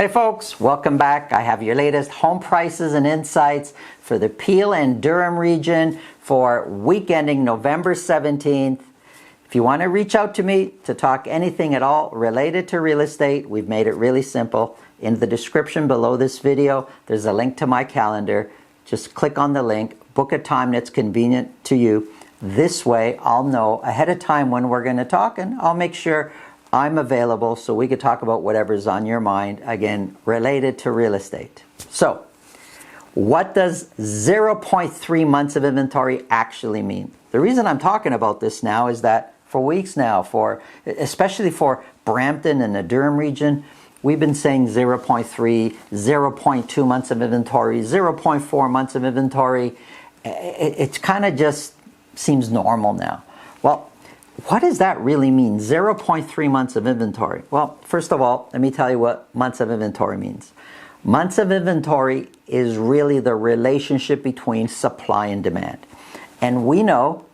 Hey folks, welcome back. I have your latest home prices and insights for the Peel and Durham region for week ending November 17th. If you want to reach out to me to talk anything at all related to real estate, we've made it really simple. In the description below this video, there's a link to my calendar. Just click on the link, book a time that's convenient to you. This way, I'll know ahead of time when we're going to talk, and I'll make sure I'm available so we could talk about whatever's on your mind, again, related to real estate. So, what does 0.3 months of inventory actually mean? The reason I'm talking about this now is that for weeks now, especially for Brampton and the Durham region, we've been saying 0.3, 0.2 months of inventory, 0.4 months of inventory. It kind of just seems normal now. Well, what does that really mean? 0.3 months of inventory. Well, first of all, let me tell you what months of inventory means. Months of inventory is really the relationship between supply and demand. And we know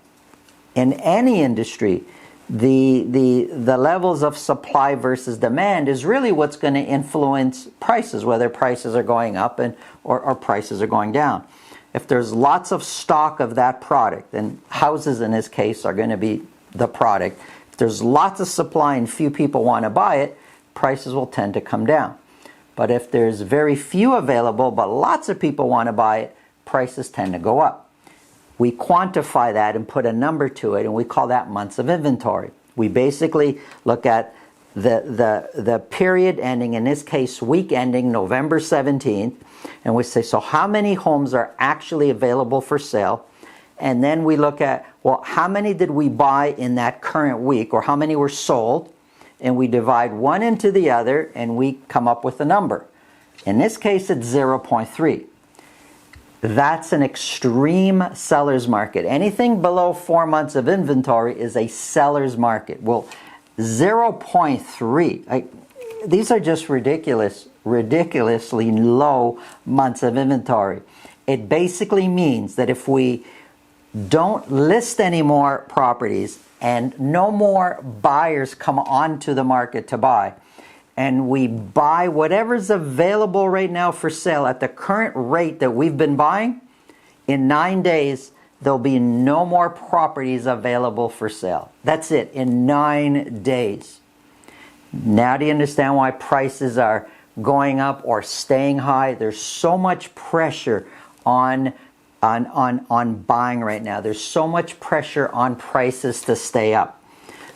in any industry, the levels of supply versus demand is really what's going to influence prices, whether prices are going up or prices are going down. If there's lots of stock of that product, and houses in this case are going to be the product. If there's lots of supply and few people want to buy it, prices will tend to come down. But if there's very few available but lots of people want to buy it, prices tend to go up. We quantify that and put a number to it, and we call that months of inventory. We basically look at the period ending, in this case week ending November 17th, and we say, so how many homes are actually available for sale? And then we look at, well, how many did we buy in that current week, or how many were sold? And we divide one into the other, and we come up with a number. In this case, it's 0.3. That's an extreme seller's market. Anything below 4 months of inventory is a seller's market. Well, 0.3, these are just ridiculously low months of inventory. It basically means that if we don't list any more properties and no more buyers come onto the market to buy, and we buy whatever's available right now for sale at the current rate that we've been buying, in 9 days there'll be no more properties available for sale. That's it, in 9 days. Now do you understand why prices are going up or staying high? There's so much pressure on buying right now. There's so much pressure on prices to stay up.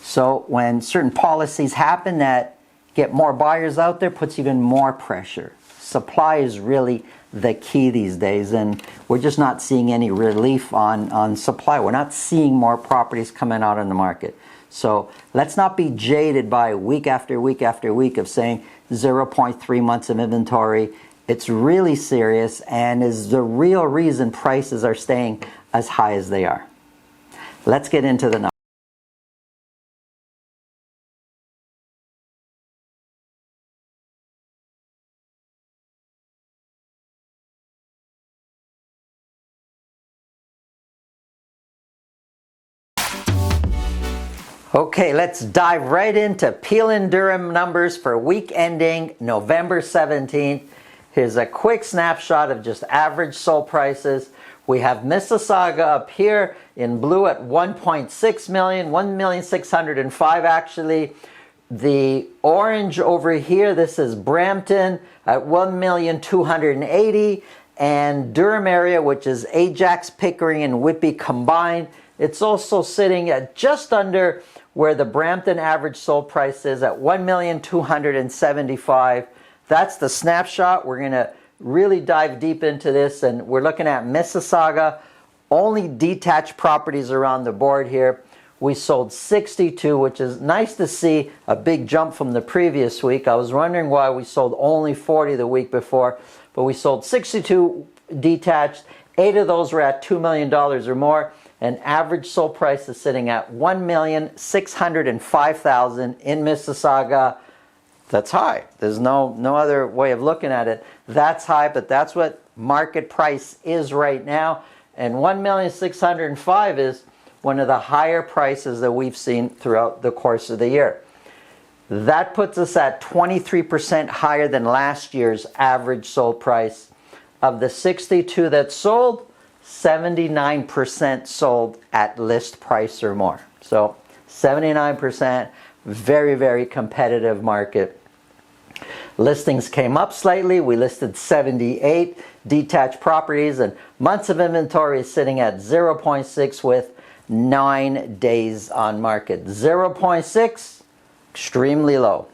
So when certain policies happen that get more buyers out there, puts even more pressure. Supply is really the key these days, and we're just not seeing any relief on supply. We're not seeing more properties coming out on the market. So let's not be jaded by week after week after week of saying 0.3 months of inventory. It's really serious and is the real reason prices are staying as high as they are. Let's get into the numbers. Okay, let's dive right into Peel and Durham numbers for week ending November 17th. Here's a quick snapshot of just average sold prices. We have Mississauga up here in blue at 1.6 million, 1,605,000 actually. The orange over here, this is Brampton at 1,280,000, and Durham area, which is Ajax, Pickering, and Whitby combined, it's also sitting at just under where the Brampton average sold price is at 1,275,000. That's the snapshot. We're going to really dive deep into this, and we're looking at Mississauga. Only detached properties around the board here. We sold 62, which is nice to see, a big jump from the previous week. I was wondering why we sold only 40 the week before, but we sold 62 detached. 8 of those were at $2 million or more, and average sold price is sitting at $1,605,000 in Mississauga. That's high. There's no other way of looking at it. That's high, but that's what market price is right now. And $1,605,000 is one of the higher prices that we've seen throughout the course of the year. That puts us at 23% higher than last year's average sold price. Of the 62 that sold, 79% sold at list price or more. So 79%, very, very competitive market. Listings came up slightly. We listed 78 detached properties, and months of inventory is sitting at 0.6 with 9 days on market. 0.6, extremely low.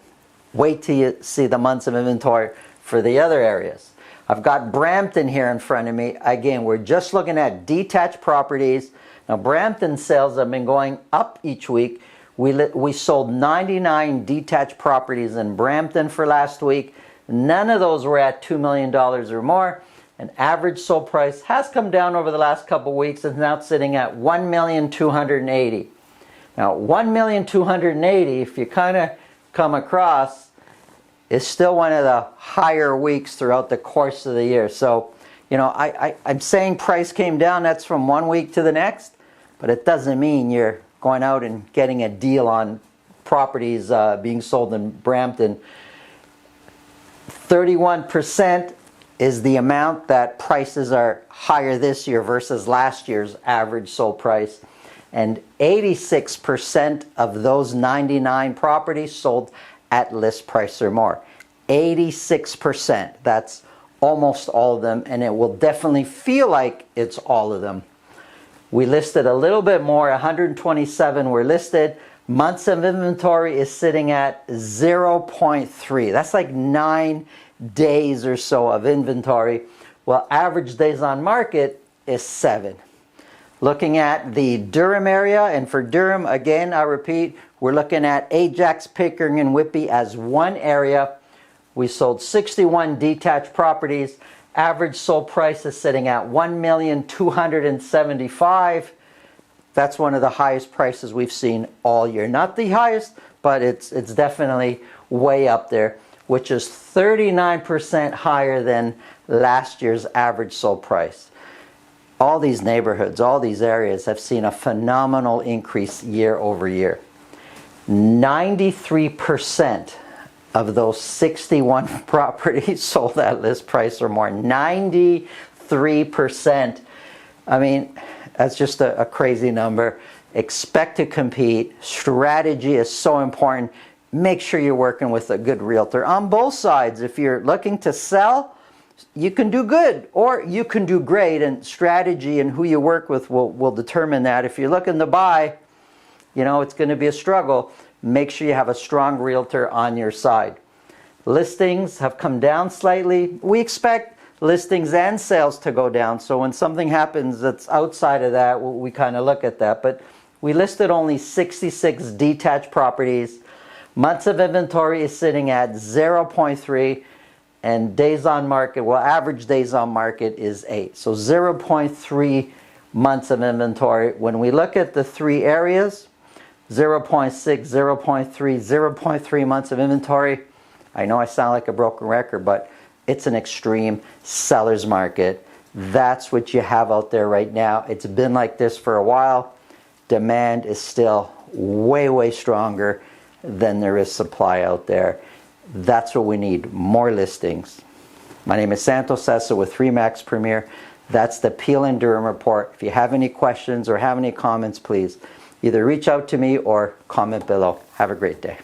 Wait till you see the months of inventory for the other areas. I've got Brampton here in front of me. Again, we're just looking at detached properties. Now, Brampton sales have been going up each week. We sold 99 detached properties in Brampton for last week. None of those were at $2 million or more. An average sold price has come down over the last couple of weeks and is now sitting at $1,280,000. Now, $1,280,000, if you kind of come across, is still one of the higher weeks throughout the course of the year. So, you know, I'm saying price came down, that's from one week to the next, but it doesn't mean you're going out and getting a deal on properties being sold in Brampton. 31% is the amount that prices are higher this year versus last year's average sold price. And 86% of those 99 properties sold at list price or more. 86%. That's almost all of them, and it will definitely feel like it's all of them. We listed a little bit more, 127 were listed. Months of inventory is sitting at 0.3. That's like 9 days or so of inventory. Well, average days on market is 7. Looking at the Durham area, and for Durham, again, I repeat, we're looking at Ajax, Pickering, and Whitby as one area. We sold 61 detached properties. Average sold price is sitting at $1,275,000. That's one of the highest prices we've seen all year. Not the highest, but it's definitely way up there, which is 39% higher than last year's average sold price. All these neighborhoods, all these areas have seen a phenomenal increase year over year. 93% of those 61 properties sold at list price or more. 93%. I mean, that's just a crazy number. Expect to compete. Strategy is so important. Make sure you're working with a good realtor on both sides. If you're looking to sell, you can do good or you can do great, and strategy and who you work with will determine that. If you're looking to buy, you know, it's going to be a struggle. Make sure you have a strong realtor on your side. Listings have come down slightly. We expect listings and sales to go down. So when something happens that's outside of that, we kind of look at that. But we listed only 66 detached properties. Months of inventory is sitting at 0.3. And days on market, well, average days on market is 8. So 0.3 months of inventory. When we look at the three areas, 0.6, 0.3, 0.3 months of inventory. I know I sound like a broken record, but it's an extreme seller's market. That's what you have out there right now. It's been like this for a while. Demand is still way, way stronger than there is supply out there. That's what we need, more listings. My name is Santo Sessa with RE/MAX Premier. That's the Peel and Durham Report. If you have any questions or have any comments, please either reach out to me or comment below. Have a great day.